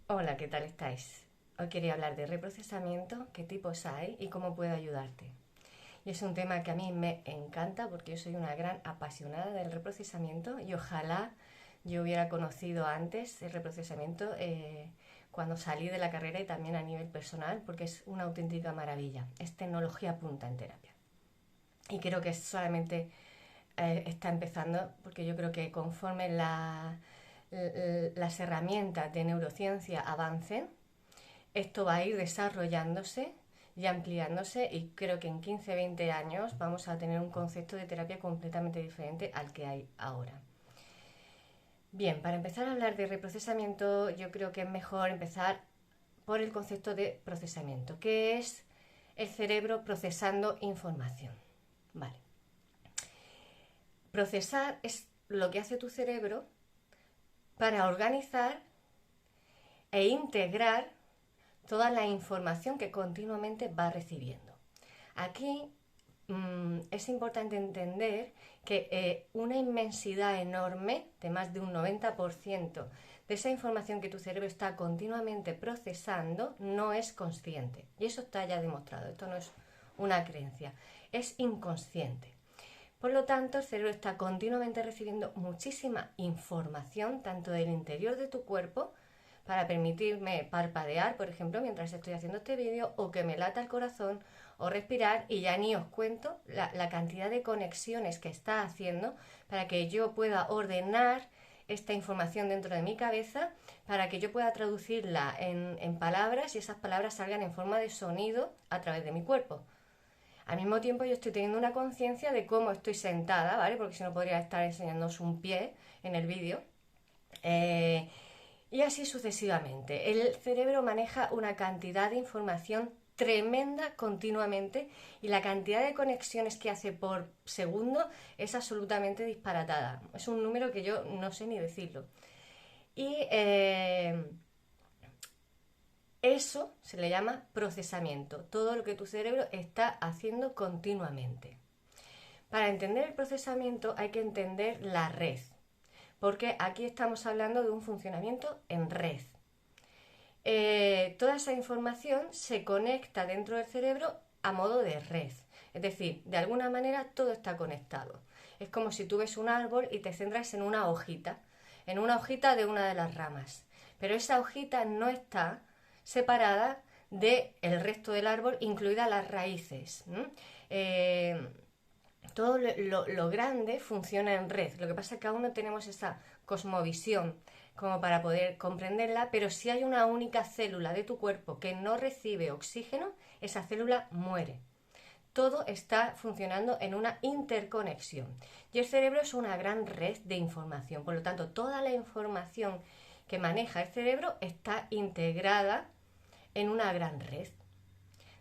Hola, ¿qué tal estáis? Hoy quería hablar de reprocesamiento, qué tipos hay y cómo puedo ayudarte. Y es un tema que a mí me encanta porque yo soy una gran apasionada del reprocesamiento y ojalá yo hubiera conocido antes el reprocesamiento cuando salí de la carrera y también a nivel personal porque es una auténtica maravilla. Es tecnología punta en terapia. Y creo que solamente está empezando porque yo creo que conforme las herramientas de neurociencia avancen, esto va a ir desarrollándose y ampliándose y creo que en 15, 20 años vamos a tener un concepto de terapia completamente diferente al que hay ahora. Bien, para empezar a hablar de reprocesamiento, yo creo que es mejor empezar por el concepto de procesamiento, que es el cerebro procesando información. Vale. Procesar es lo que hace tu cerebro para organizar e integrar toda la información que continuamente va recibiendo. Aquí es importante entender que una inmensidad enorme, de más de un 90% de esa información que tu cerebro está continuamente procesando, no es consciente. Y eso está ya demostrado, esto no es una creencia, es inconsciente. Por lo tanto, el cerebro está continuamente recibiendo muchísima información, tanto del interior de tu cuerpo, para permitirme parpadear, por ejemplo, mientras estoy haciendo este vídeo, o que me lata el corazón, o respirar, y ya ni os cuento la cantidad de conexiones que está haciendo para que yo pueda ordenar esta información dentro de mi cabeza, para que yo pueda traducirla en palabras y esas palabras salgan en forma de sonido a través de mi cuerpo. Al mismo tiempo yo estoy teniendo una conciencia de cómo estoy sentada, ¿vale? Porque si no podría estar enseñándoos un pie en el vídeo. Eh, y así sucesivamente. El cerebro maneja una cantidad de información tremenda continuamente y la cantidad de conexiones que hace por segundo es absolutamente disparatada. Es un número que yo no sé ni decirlo. Y eso se le llama procesamiento, todo lo que tu cerebro está haciendo continuamente. Para entender el procesamiento hay que entender la red, porque aquí estamos hablando de un funcionamiento en red. Toda esa información se conecta dentro del cerebro a modo de red. Es decir, de alguna manera todo está conectado. Es como si tú ves un árbol y te centras en una hojita de una de las ramas. Pero esa hojita no está separada del resto del árbol, incluidas las raíces. Todo lo grande funciona en red. Lo que pasa es que aún no tenemos esa cosmovisión como para poder comprenderla, pero si hay una única célula de tu cuerpo que no recibe oxígeno, esa célula muere. Todo está funcionando en una interconexión. Y el cerebro es una gran red de información. Por lo tanto, toda la información que maneja el cerebro está integrada en una gran red.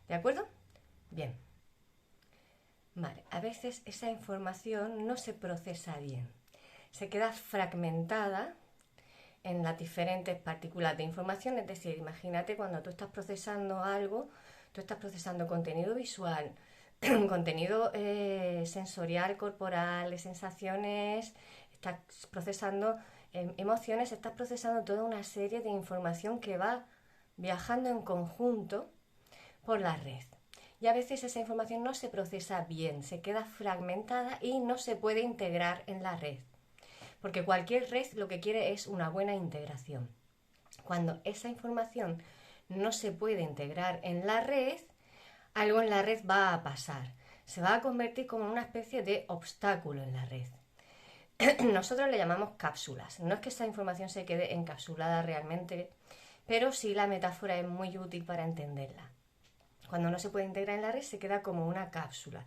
¿De acuerdo? Bien. Vale, a veces esa información no se procesa bien. Se queda fragmentada en las diferentes partículas de información. Es decir, imagínate cuando tú estás procesando algo, tú estás procesando contenido visual, contenido sensorial, corporal, sensaciones, estás procesando emociones, estás procesando toda una serie de información que va viajando en conjunto por la red. Y a veces esa información no se procesa bien, se queda fragmentada y no se puede integrar en la red. Porque cualquier red lo que quiere es una buena integración. Cuando esa información no se puede integrar en la red, algo en la red va a pasar. Se va a convertir como en una especie de obstáculo en la red. Nosotros le llamamos cápsulas. No es que esa información se quede encapsulada realmente, pero sí la metáfora es muy útil para entenderla. Cuando no se puede integrar en la red se queda como una cápsula.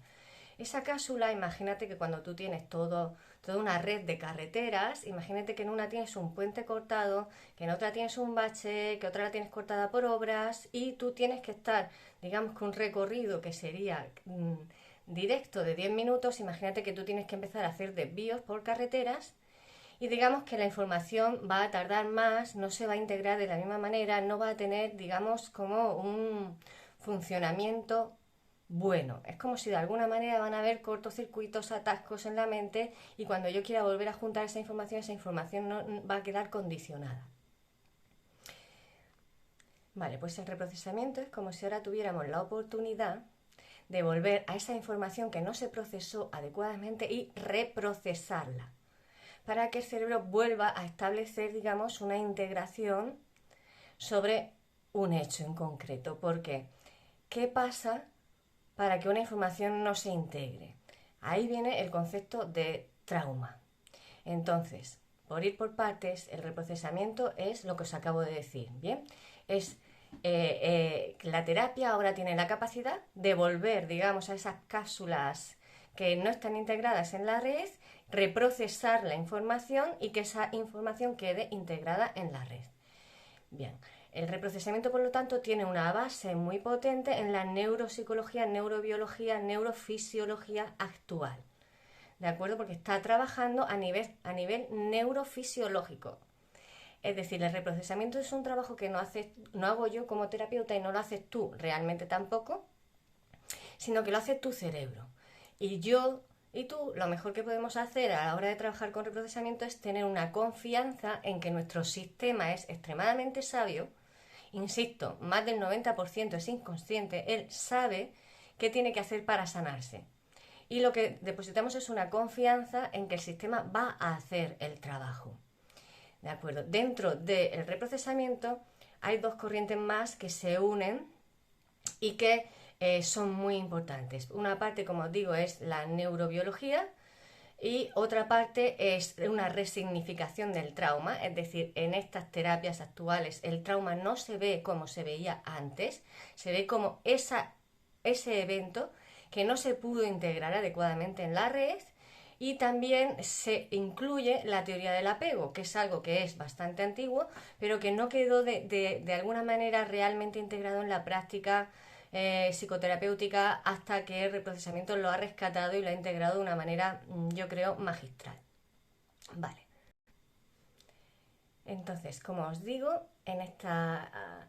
Esa cápsula, imagínate que cuando tú tienes toda una red de carreteras, imagínate que en una tienes un puente cortado, que en otra tienes un bache, que otra la tienes cortada por obras y tú tienes que estar, digamos que un recorrido que sería directo de 10 minutos, imagínate que tú tienes que empezar a hacer desvíos por carreteras y digamos que la información va a tardar más, no se va a integrar de la misma manera, no va a tener, digamos, como un funcionamiento bueno. Es como si de alguna manera van a haber cortocircuitos, atascos en la mente y cuando yo quiera volver a juntar esa información no va a quedar condicionada. Vale, pues el reprocesamiento es como si ahora tuviéramos la oportunidad de volver a esa información que no se procesó adecuadamente y reprocesarla, para que el cerebro vuelva a establecer, digamos, una integración sobre un hecho en concreto. ¿Por qué? ¿Qué pasa para que una información no se integre? Ahí viene el concepto de trauma. Entonces, por ir por partes, el reprocesamiento es lo que os acabo de decir, ¿bien? Es la terapia ahora tiene la capacidad de volver, digamos, a esas cápsulas que no están integradas en la red, reprocesar la información y que esa información quede integrada en la red. Bien, el reprocesamiento, por lo tanto, tiene una base muy potente en la neuropsicología, neurobiología, neurofisiología actual. ¿De acuerdo? Porque está trabajando a nivel neurofisiológico. Es decir, el reprocesamiento es un trabajo que no hago yo como terapeuta y no lo haces tú realmente tampoco, sino que lo hace tu cerebro. Y yo y tú, lo mejor que podemos hacer a la hora de trabajar con reprocesamiento es tener una confianza en que nuestro sistema es extremadamente sabio. Insisto, más del 90% es inconsciente, él sabe qué tiene que hacer para sanarse. Y lo que depositamos es una confianza en que el sistema va a hacer el trabajo. ¿De acuerdo? Dentro del reprocesamiento hay dos corrientes más que se unen y que son muy importantes. Una parte, como os digo, es la neurobiología y otra parte es una resignificación del trauma, es decir, en estas terapias actuales el trauma no se ve como se veía antes, se ve como ese evento que no se pudo integrar adecuadamente en la red. Y también se incluye la teoría del apego, que es algo que es bastante antiguo, pero que no quedó de alguna manera realmente integrado en la práctica psicoterapéutica hasta que el reprocesamiento lo ha rescatado y lo ha integrado de una manera, yo creo, magistral. Vale. Entonces, como os digo, en esta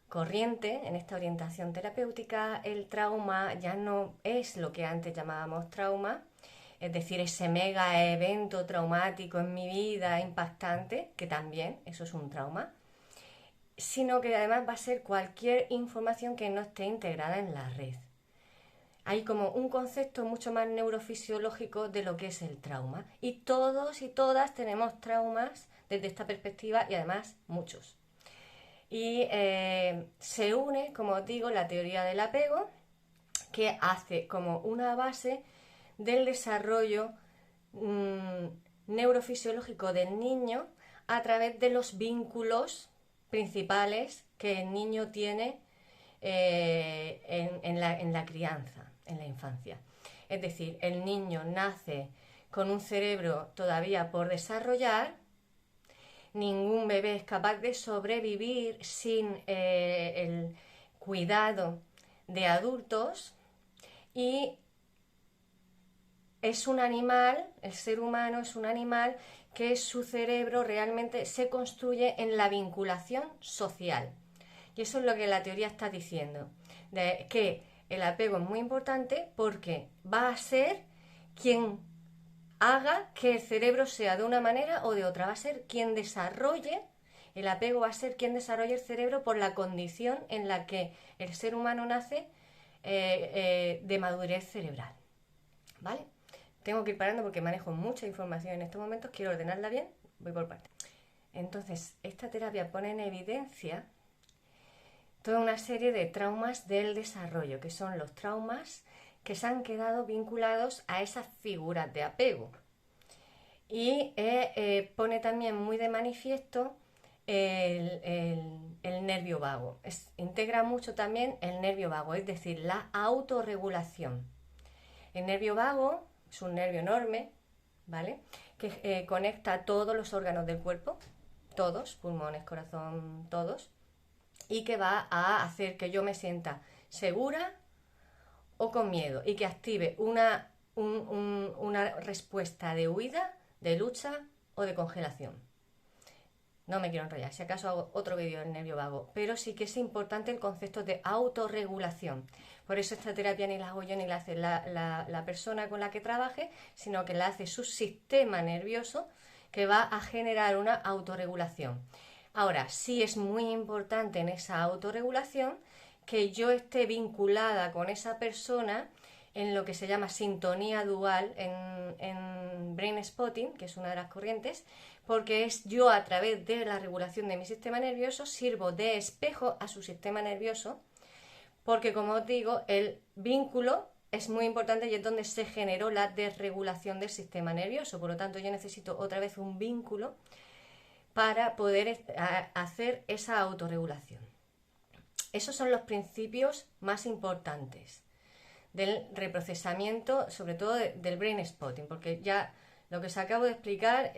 corriente, en esta orientación terapéutica, el trauma ya no es lo que antes llamábamos trauma, es decir, ese mega evento traumático en mi vida impactante, que también eso es un trauma, sino que además va a ser cualquier información que no esté integrada en la red. Hay como un concepto mucho más neurofisiológico de lo que es el trauma. Y todos y todas tenemos traumas desde esta perspectiva y además muchos. Y se une, como os digo, la teoría del apego, que hace como una base del desarrollo neurofisiológico del niño a través de los vínculos principales que el niño tiene en la crianza, en la infancia. Es decir, el niño nace con un cerebro todavía por desarrollar. Ningún bebé es capaz de sobrevivir sin el cuidado de adultos y es un animal, el ser humano es un animal que su cerebro realmente se construye en la vinculación social. Y eso es lo que la teoría está diciendo, de que el apego es muy importante porque va a ser quien haga que el cerebro sea de una manera o de otra, va a ser quien desarrolle, el apego va a ser quien desarrolle el cerebro por la condición en la que el ser humano nace de madurez cerebral. ¿Vale? Tengo que ir parando porque manejo mucha información en estos momentos, quiero ordenarla bien, voy por partes. Entonces, esta terapia pone en evidencia toda una serie de traumas del desarrollo, que son los traumas que se han quedado vinculados a esas figuras de apego. Y pone también muy de manifiesto el nervio vago. Integra mucho también el nervio vago, es decir, la autorregulación. El nervio vago es un nervio enorme, ¿vale? Que conecta todos los órganos del cuerpo, todos, pulmones, corazón, todos, y que va a hacer que yo me sienta segura o con miedo y que active una respuesta de huida, de lucha o de congelación. No me quiero enrollar, si acaso hago otro vídeo del nervio vago, pero sí que es importante el concepto de autorregulación. Por eso esta terapia ni la hago yo ni la hace la persona con la que trabaje, sino que la hace su sistema nervioso que va a generar una autorregulación. Ahora, sí es muy importante en esa autorregulación que yo esté vinculada con esa persona en lo que se llama sintonía dual en Brain Spotting, que es una de las corrientes, porque es yo a través de la regulación de mi sistema nervioso sirvo de espejo a su sistema nervioso, porque como os digo, el vínculo es muy importante y es donde se generó la desregulación del sistema nervioso. Por lo tanto, yo necesito otra vez un vínculo para poder hacer esa autorregulación. Esos son los principios más importantes del reprocesamiento, sobre todo del brain spotting, porque ya lo que os acabo de explicar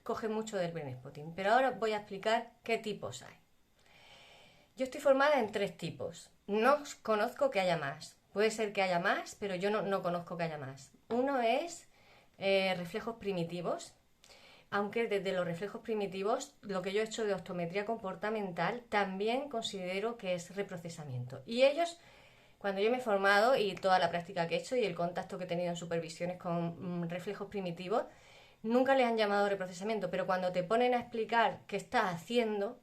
coge mucho del brain spotting. Pero ahora voy a explicar qué tipos hay. Yo estoy formada en 3 tipos. No conozco que haya más. Puede ser que haya más, pero yo no conozco que haya más. Uno es reflejos primitivos, aunque desde los reflejos primitivos, lo que yo he hecho de optometría comportamental, también considero que es reprocesamiento. Y ellos, cuando yo me he formado y toda la práctica que he hecho y el contacto que he tenido en supervisiones con reflejos primitivos, nunca les han llamado reprocesamiento, pero cuando te ponen a explicar qué está haciendo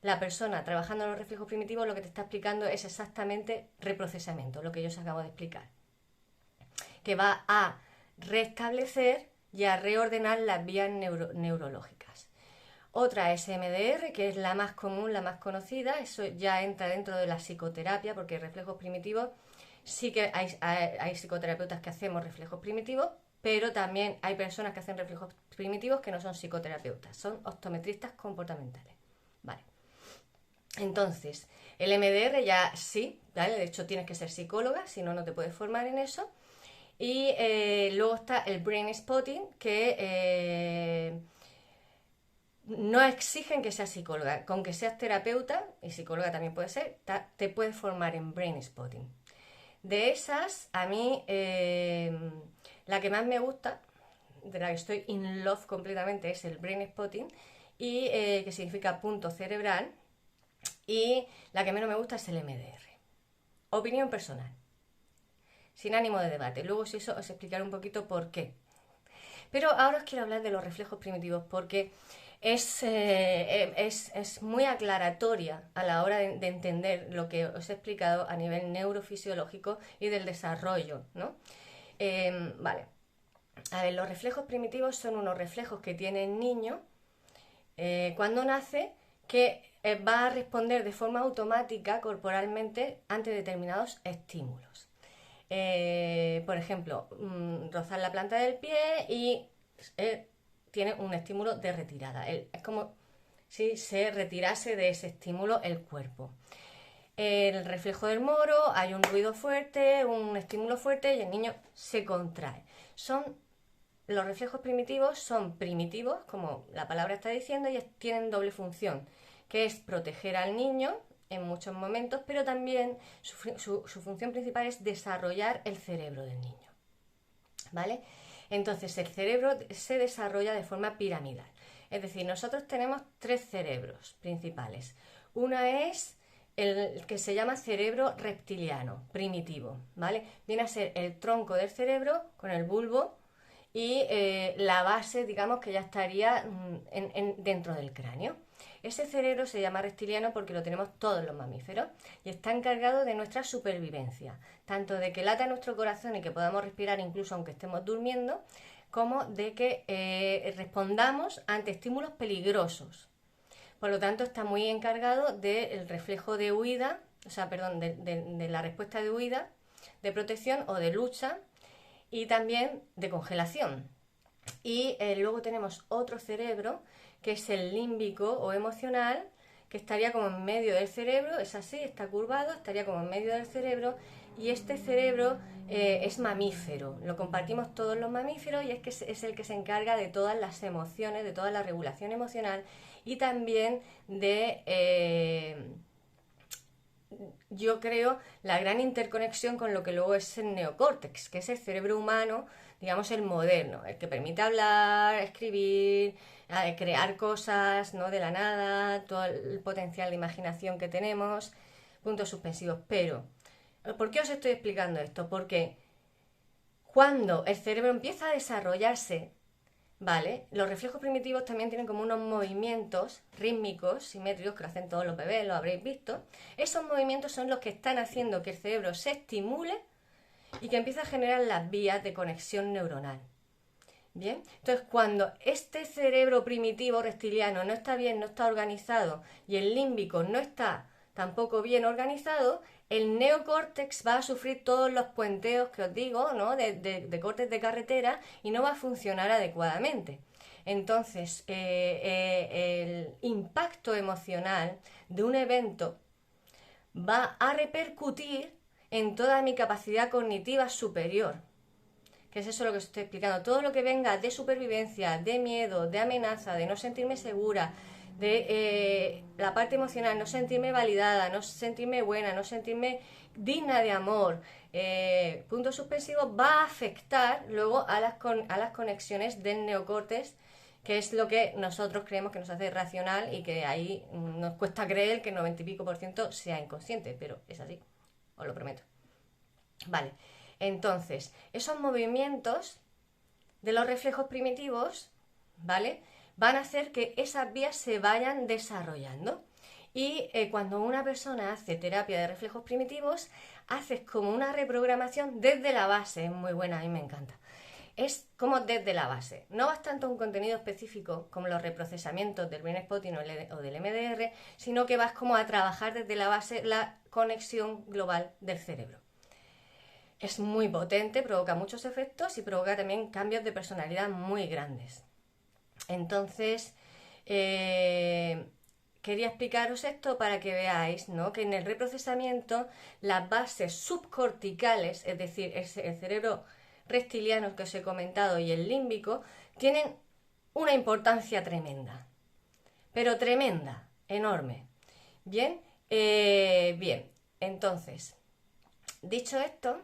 la persona trabajando en los reflejos primitivos, lo que te está explicando es exactamente reprocesamiento, lo que yo os acabo de explicar, que va a restablecer y a reordenar las vías neurológicas. Otra es MDR, que es la más común, la más conocida. Eso ya entra dentro de la psicoterapia, porque reflejos primitivos sí que hay psicoterapeutas que hacemos reflejos primitivos, pero también hay personas que hacen reflejos primitivos que no son psicoterapeutas, son optometristas comportamentales. Vale. Entonces, el MDR ya sí, ¿vale? De hecho tienes que ser psicóloga, si no, no te puedes formar en eso. Y luego está el brain spotting, que no exigen que seas psicóloga. Con que seas terapeuta, y psicóloga también puede ser, te puedes formar en brain spotting. De esas, a mí la que más me gusta, de la que estoy in love completamente, es el brain spotting, y que significa punto cerebral, y la que menos me gusta es el MDR. Opinión personal, sin ánimo de debate. Luego, si eso, os explicaré un poquito por qué. Pero ahora os quiero hablar de los reflejos primitivos porque es muy aclaratoria a la hora de entender lo que os he explicado a nivel neurofisiológico y del desarrollo, ¿no? Vale. A ver, los reflejos primitivos son unos reflejos que tiene el niño cuando nace, que va a responder de forma automática corporalmente ante determinados estímulos. Por ejemplo, rozar la planta del pie y tiene un estímulo de retirada. Es como si se retirase de ese estímulo el cuerpo. El reflejo del moro, hay un ruido fuerte, un estímulo fuerte y el niño se contrae. Los reflejos primitivos son primitivos, como la palabra está diciendo, y tienen doble función, que es proteger al niño en muchos momentos, pero también su función principal es desarrollar el cerebro del niño, ¿vale? Entonces el cerebro se desarrolla de forma piramidal, es decir, nosotros tenemos 3 cerebros principales. Una es el que se llama cerebro reptiliano, primitivo, ¿vale? Viene a ser el tronco del cerebro con el bulbo y la base, digamos, que ya estaría dentro del cráneo. Ese cerebro se llama reptiliano porque lo tenemos todos los mamíferos y está encargado de nuestra supervivencia, tanto de que lata nuestro corazón y que podamos respirar incluso aunque estemos durmiendo, como de que respondamos ante estímulos peligrosos. Por lo tanto, está muy encargado del reflejo de huida, o sea, perdón, de la respuesta de huida, de protección o de lucha y también de congelación. Y luego tenemos otro cerebro, que es el límbico o emocional, que estaría como en medio del cerebro, es así, está curvado, estaría como en medio del cerebro, y este cerebro es mamífero, lo compartimos todos los mamíferos y es el que se encarga de todas las emociones, de toda la regulación emocional y también de, yo creo, la gran interconexión con lo que luego es el neocórtex, que es el cerebro humano, digamos el moderno, el que permite hablar, escribir, crear cosas, ¿no? De la nada, todo el potencial de imaginación que tenemos, puntos suspensivos. Pero, ¿por qué os estoy explicando esto? Porque cuando el cerebro empieza a desarrollarse, ¿vale? Los reflejos primitivos también tienen como unos movimientos rítmicos, simétricos, que lo hacen todos los bebés, lo habréis visto. Esos movimientos son los que están haciendo que el cerebro se estimule y que empiece a generar las vías de conexión neuronal. Bien, entonces cuando este cerebro primitivo reptiliano no está bien, no está organizado y el límbico no está tampoco bien organizado, el neocórtex va a sufrir todos los puenteos que os digo, ¿no? de cortes de carretera y no va a funcionar adecuadamente. Entonces, el impacto emocional de un evento va a repercutir en toda mi capacidad cognitiva superior. ¿Qué es eso lo que os estoy explicando? Todo lo que venga de supervivencia, de miedo, de amenaza, de no sentirme segura, de la parte emocional, no sentirme validada, no sentirme buena, no sentirme digna de amor, puntos suspensivos, va a afectar luego a las conexiones del neocórtex, que es lo que nosotros creemos que nos hace racional y que ahí nos cuesta creer que el 90 y pico % sea inconsciente, pero es así, os lo prometo. Vale, entonces, esos movimientos de los reflejos primitivos, ¿vale? Van a hacer que esas vías se vayan desarrollando. Y cuando una persona hace terapia de reflejos primitivos, haces como una reprogramación desde la base, es muy buena, a mí me encanta. Es como desde la base. No vas tanto a un contenido específico como los reprocesamientos del Brain Spotting o del MDR, sino que vas como a trabajar desde la base la conexión global del cerebro. Es muy potente, provoca muchos efectos y provoca también cambios de personalidad muy grandes. Entonces, quería explicaros esto para que veáis, ¿no? Que en el reprocesamiento las bases subcorticales, es decir, el cerebro reptiliano que os he comentado y el límbico, tienen una importancia tremenda, pero tremenda, enorme. Bien, bien, entonces, dicho esto,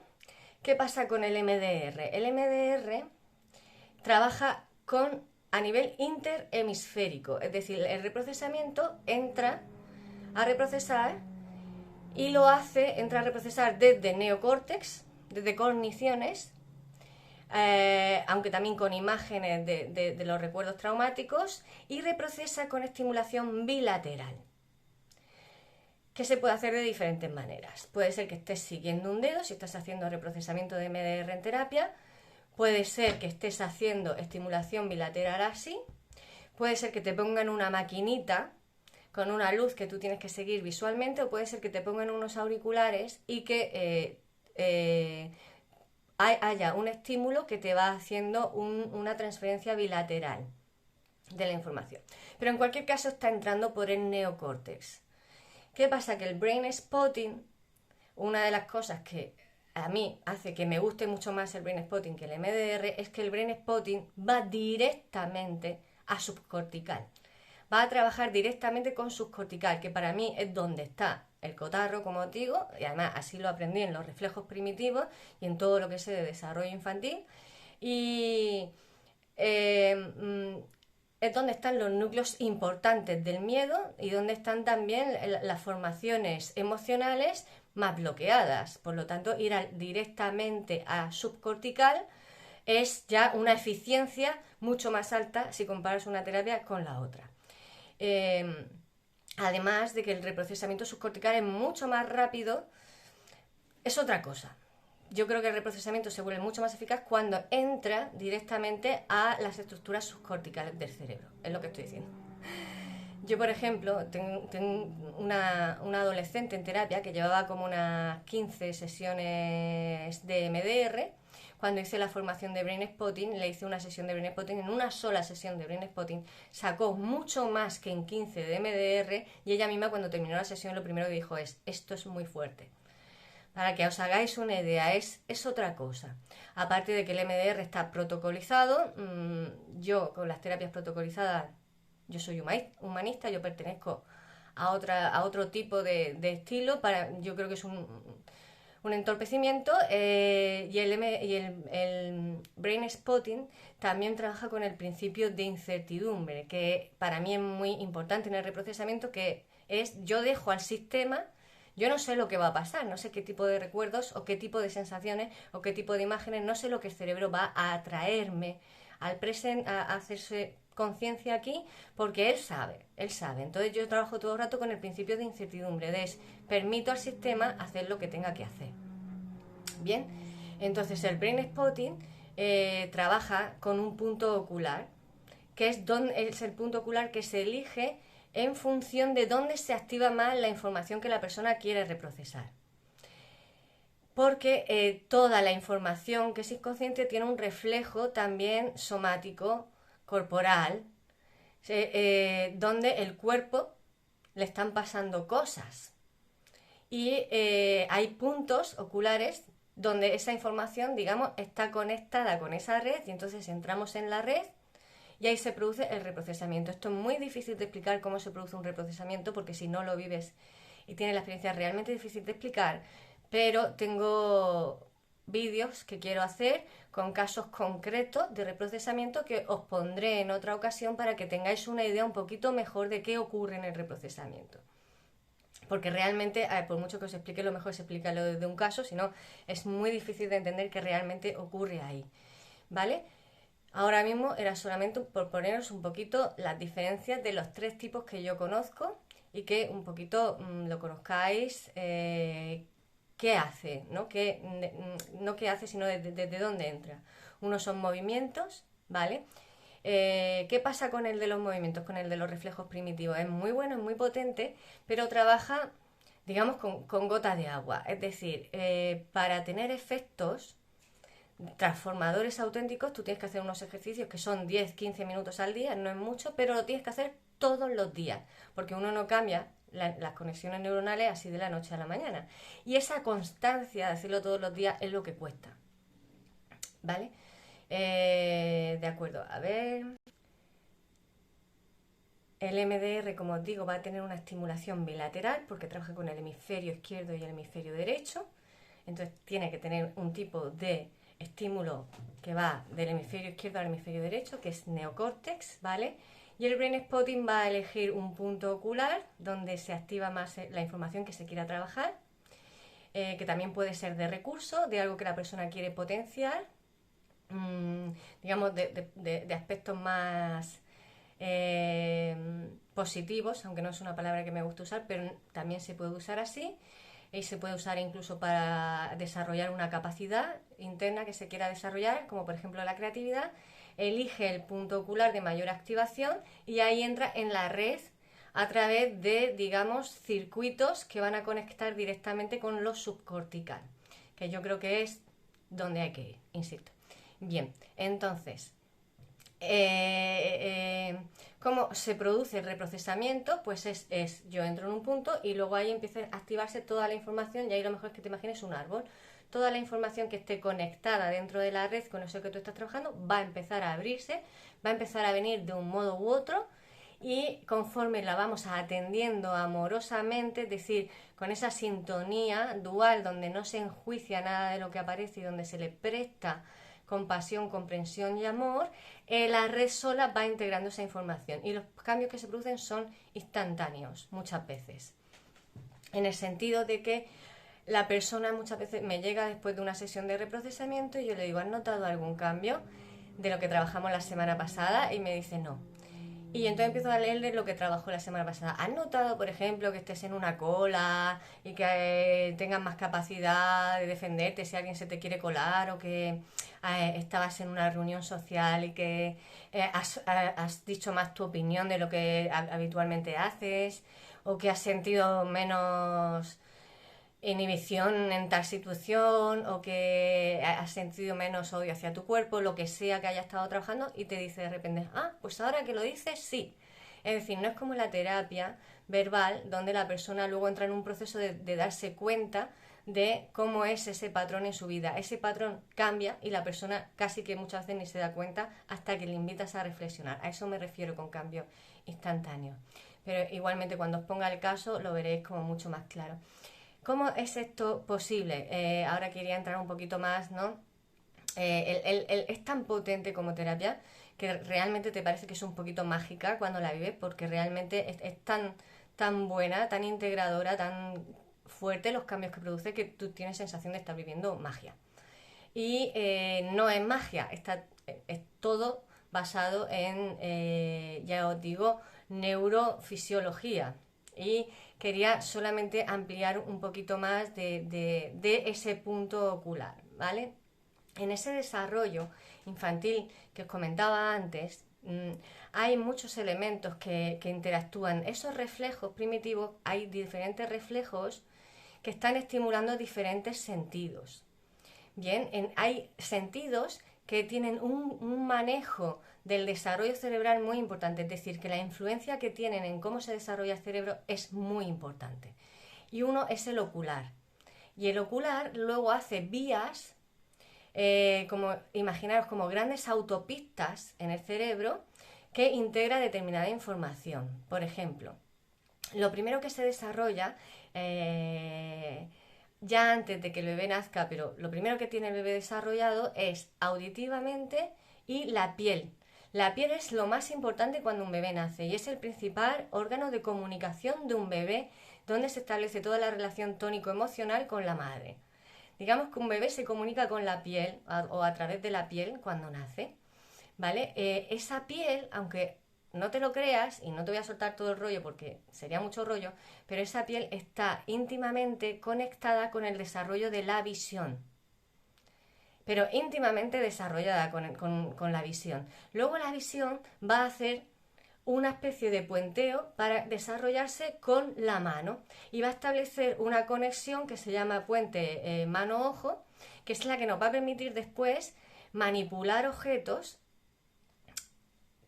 ¿qué pasa con el MDR? El MDR trabaja a nivel interhemisférico, es decir, el reprocesamiento entra a reprocesar y entra a reprocesar desde neocórtex, desde cogniciones, aunque también con imágenes de los recuerdos traumáticos, y reprocesa con estimulación bilateral, que se puede hacer de diferentes maneras. Puede ser que estés siguiendo un dedo, si estás haciendo reprocesamiento de MDR en terapia. Puede ser que estés haciendo estimulación bilateral así. Puede ser que te pongan una maquinita con una luz que tú tienes que seguir visualmente, o puede ser que te pongan unos auriculares y que haya un estímulo que te va haciendo una transferencia bilateral de la información. Pero en cualquier caso está entrando por el neocórtex. ¿Qué pasa? Que el Brain Spotting, una de las cosas que a mí hace que me guste mucho más el Brain Spotting que el MDR, es que el Brain Spotting va directamente a subcortical. Va a trabajar directamente con subcortical, que para mí es donde está el cotarro, como os digo, y además así lo aprendí en los reflejos primitivos y en todo lo que sé de desarrollo infantil. Y es donde están los núcleos importantes del miedo y donde están también las formaciones emocionales más bloqueadas. Por lo tanto, ir directamente a subcortical es ya una eficiencia mucho más alta si comparas una terapia con la otra. Además de que el reprocesamiento subcortical es mucho más rápido, es otra cosa. Yo creo que el reprocesamiento se vuelve mucho más eficaz cuando entra directamente a las estructuras subcorticales del cerebro, es lo que estoy diciendo. Yo, por ejemplo, tengo una adolescente en terapia que llevaba como unas 15 sesiones de MDR. Cuando hice la formación de Brain Spotting, le hice una sesión de Brain Spotting. En una sola sesión de Brain Spotting sacó mucho más que en 15 de MDR, y ella misma, cuando terminó la sesión, lo primero que dijo es: esto es muy fuerte. Para que os hagáis una idea, es otra cosa. Aparte de que el MDR está protocolizado, yo con las terapias protocolizadas, yo soy humanista, yo pertenezco a otro tipo de estilo, yo creo que es un entorpecimiento, y el Brain Spotting también trabaja con el principio de incertidumbre, que para mí es muy importante en el reprocesamiento, que es: yo dejo al sistema, yo no sé lo que va a pasar, no sé qué tipo de recuerdos o qué tipo de sensaciones o qué tipo de imágenes, no sé lo que el cerebro va a atraerme a hacerse conciencia aquí, porque él sabe. Entonces yo trabajo todo el rato con el principio de incertidumbre, permito al sistema hacer lo que tenga que hacer. Bien, entonces el brain spotting trabaja con un punto ocular, que es el punto ocular que se elige en función de dónde se activa más la información que la persona quiere reprocesar. Porque toda la información que es inconsciente tiene un reflejo también somático, corporal, donde el cuerpo le están pasando cosas. Y hay puntos oculares donde esa información, digamos, está conectada con esa red, y entonces entramos en la red y ahí se produce el reprocesamiento. Esto es muy difícil de explicar cómo se produce un reprocesamiento, porque si no lo vives y tienes la experiencia, es realmente difícil de explicar, pero tengo vídeos que quiero hacer con casos concretos de reprocesamiento que os pondré en otra ocasión para que tengáis una idea un poquito mejor de qué ocurre en el reprocesamiento. Porque realmente, por mucho que os explique, lo mejor es explicarlo desde un caso, si no es muy difícil de entender qué realmente ocurre ahí, ¿vale? Ahora mismo era solamente por poneros un poquito las diferencias de los tres tipos que yo conozco y que un poquito lo conozcáis, qué hace, ¿no? No qué hace, sino desde dónde entra. Unos son movimientos, ¿vale? ¿Qué pasa con el de los movimientos, con el de los reflejos primitivos? Es muy bueno, es muy potente, pero trabaja, digamos, con gotas de agua. Es decir, para tener efectos transformadores auténticos, tú tienes que hacer unos ejercicios que son 10-15 minutos al día, no es mucho, pero lo tienes que hacer todos los días, porque uno no cambia las conexiones neuronales así de la noche a la mañana. Y esa constancia de hacerlo todos los días es lo que cuesta, ¿vale? De acuerdo, a ver. El MDR, como os digo, va a tener una estimulación bilateral porque trabaja con el hemisferio izquierdo y el hemisferio derecho. Entonces tiene que tener un tipo de estímulo que va del hemisferio izquierdo al hemisferio derecho, que es neocórtex, ¿vale? Y el brain spotting va a elegir un punto ocular donde se activa más la información que se quiera trabajar, que también puede ser de recurso, de algo que la persona quiere potenciar, digamos, de aspectos más positivos, aunque no es una palabra que me gusta usar, pero también se puede usar así, y se puede usar incluso para desarrollar una capacidad interna que se quiera desarrollar, como por ejemplo la creatividad. Elige el punto ocular de mayor activación y ahí entra en la red a través de, digamos, circuitos que van a conectar directamente con lo subcortical, que yo creo que es donde hay que ir, insisto. Bien, entonces, ¿cómo se produce el reprocesamiento? Pues yo entro en un punto y luego ahí empieza a activarse toda la información, y ahí lo mejor es que te imagines un árbol. Toda la información que esté conectada dentro de la red con eso que tú estás trabajando va a empezar a abrirse, va a empezar a venir de un modo u otro, y conforme la vamos atendiendo amorosamente, es decir, con esa sintonía dual donde no se enjuicia nada de lo que aparece y donde se le presta compasión, comprensión y amor, la red sola va integrando esa información, y los cambios que se producen son instantáneos muchas veces, en el sentido de que la persona muchas veces me llega después de una sesión de reprocesamiento y yo le digo, ¿has notado algún cambio de lo que trabajamos la semana pasada? Y me dice, no. Y entonces empiezo a leerle lo que trabajó la semana pasada. ¿Has notado, por ejemplo, que estés en una cola y que tengas más capacidad de defenderte si alguien se te quiere colar, o que estabas en una reunión social y que has dicho más tu opinión de lo que habitualmente haces, o que has sentido menos inhibición en tal situación, o que has sentido menos odio hacia tu cuerpo, lo que sea que haya estado trabajando, y te dice de repente, pues ahora que lo dices, sí. Es decir, no es como la terapia verbal, donde la persona luego entra en un proceso de darse cuenta de cómo es ese patrón en su vida. Ese patrón cambia y la persona casi que muchas veces ni se da cuenta hasta que le invitas a reflexionar. A eso me refiero con cambio instantáneo. Pero igualmente cuando os ponga el caso lo veréis como mucho más claro. ¿Cómo es esto posible? Ahora quería entrar un poquito más, ¿no? Es tan potente como terapia que realmente te parece que es un poquito mágica cuando la vives, porque realmente es tan buena, tan integradora, tan fuerte los cambios que produce, que tú tienes sensación de estar viviendo magia. Y no es magia, es todo basado en, ya os digo, neurofisiología. Y quería solamente ampliar un poquito más de ese punto ocular, ¿vale? En ese desarrollo infantil que os comentaba antes, hay muchos elementos que interactúan. Esos reflejos primitivos, hay diferentes reflejos que están estimulando diferentes sentidos. Bien, hay sentidos que tienen un manejo del desarrollo cerebral muy importante, es decir, que la influencia que tienen en cómo se desarrolla el cerebro es muy importante. Y uno es el ocular. Y el ocular luego hace vías, como imaginaros, como grandes autopistas en el cerebro que integra determinada información. Por ejemplo, lo primero que se desarrolla ya antes de que el bebé nazca, pero lo primero que tiene el bebé desarrollado es auditivamente y la piel. La piel es lo más importante cuando un bebé nace y es el principal órgano de comunicación de un bebé, donde se establece toda la relación tónico-emocional con la madre. Digamos que un bebé se comunica con la piel o a través de la piel cuando nace, ¿vale? Esa piel, aunque no te lo creas, y no te voy a soltar todo el rollo porque sería mucho rollo, pero esa piel está íntimamente conectada con el desarrollo de la visión. Pero íntimamente desarrollada con la visión. Luego la visión va a hacer una especie de puenteo para desarrollarse con la mano y va a establecer una conexión que se llama puente mano-ojo, que es la que nos va a permitir después manipular objetos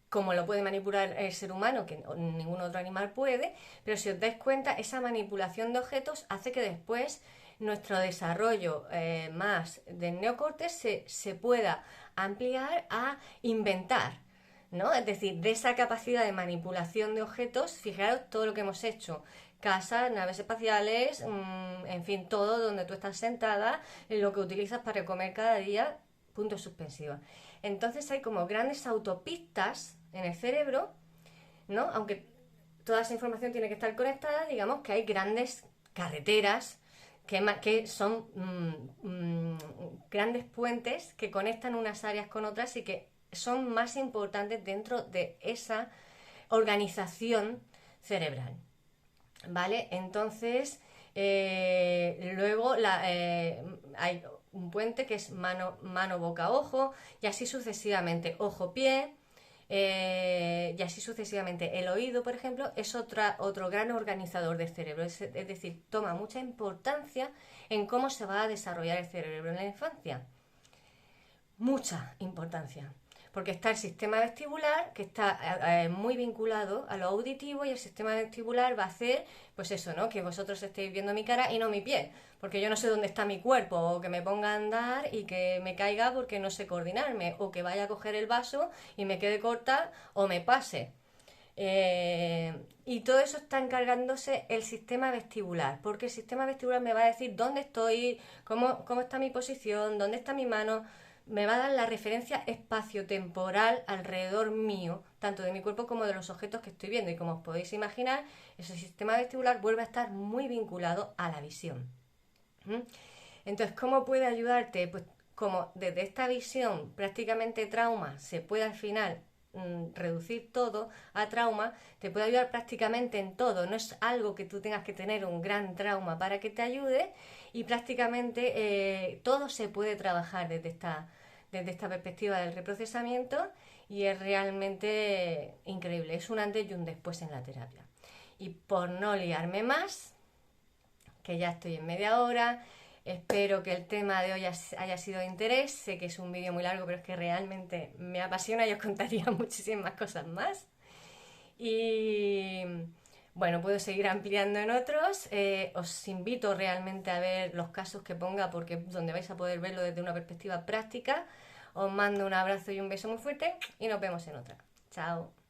como lo puede manipular el ser humano, que ningún otro animal puede, pero si os dais cuenta, esa manipulación de objetos hace que después nuestro desarrollo más del neocórtex se pueda ampliar a inventar, ¿no? Es decir, de esa capacidad de manipulación de objetos, fijaros todo lo que hemos hecho. Casas, naves espaciales, en fin, todo donde tú estás sentada, lo que utilizas para comer cada día, punto suspensivo. Entonces hay como grandes autopistas en el cerebro, ¿no? Aunque toda esa información tiene que estar conectada, digamos que hay grandes carreteras que son grandes puentes que conectan unas áreas con otras y que son más importantes dentro de esa organización cerebral, ¿vale? Entonces, luego hay un puente que es mano, boca, ojo, y así sucesivamente, ojo, pie, y así sucesivamente. El oído, por ejemplo, es otro gran organizador del cerebro, es decir, toma mucha importancia en cómo se va a desarrollar el cerebro en la infancia. Mucha importancia. Porque está el sistema vestibular, que está muy vinculado a lo auditivo, y el sistema vestibular va a hacer, pues eso, ¿no? Que vosotros estéis viendo mi cara y no mi piel, porque yo no sé dónde está mi cuerpo, o que me ponga a andar y que me caiga porque no sé coordinarme, o que vaya a coger el vaso y me quede corta o me pase. Y todo eso está encargándose el sistema vestibular, porque el sistema vestibular me va a decir dónde estoy, cómo está mi posición, dónde está mi mano, me va a dar la referencia espacio-temporal alrededor mío, tanto de mi cuerpo como de los objetos que estoy viendo. Y como os podéis imaginar, ese sistema vestibular vuelve a estar muy vinculado a la visión. Entonces, ¿cómo puede ayudarte? Pues como desde esta visión prácticamente trauma se puede al final reducir todo a trauma, te puede ayudar prácticamente en todo. No es algo que tú tengas que tener un gran trauma para que te ayude, y prácticamente todo se puede trabajar desde esta perspectiva del reprocesamiento, y es realmente increíble. Es un antes y un después en la terapia. Y por no liarme más, que ya estoy en media hora, espero que el tema de hoy haya sido de interés. Sé que es un vídeo muy largo, pero es que realmente me apasiona y os contaría muchísimas cosas más. Y bueno, puedo seguir ampliando en otros. Os invito realmente a ver los casos que ponga, porque es donde vais a poder verlo desde una perspectiva práctica. Os mando un abrazo y un beso muy fuerte y nos vemos en otra. Chao.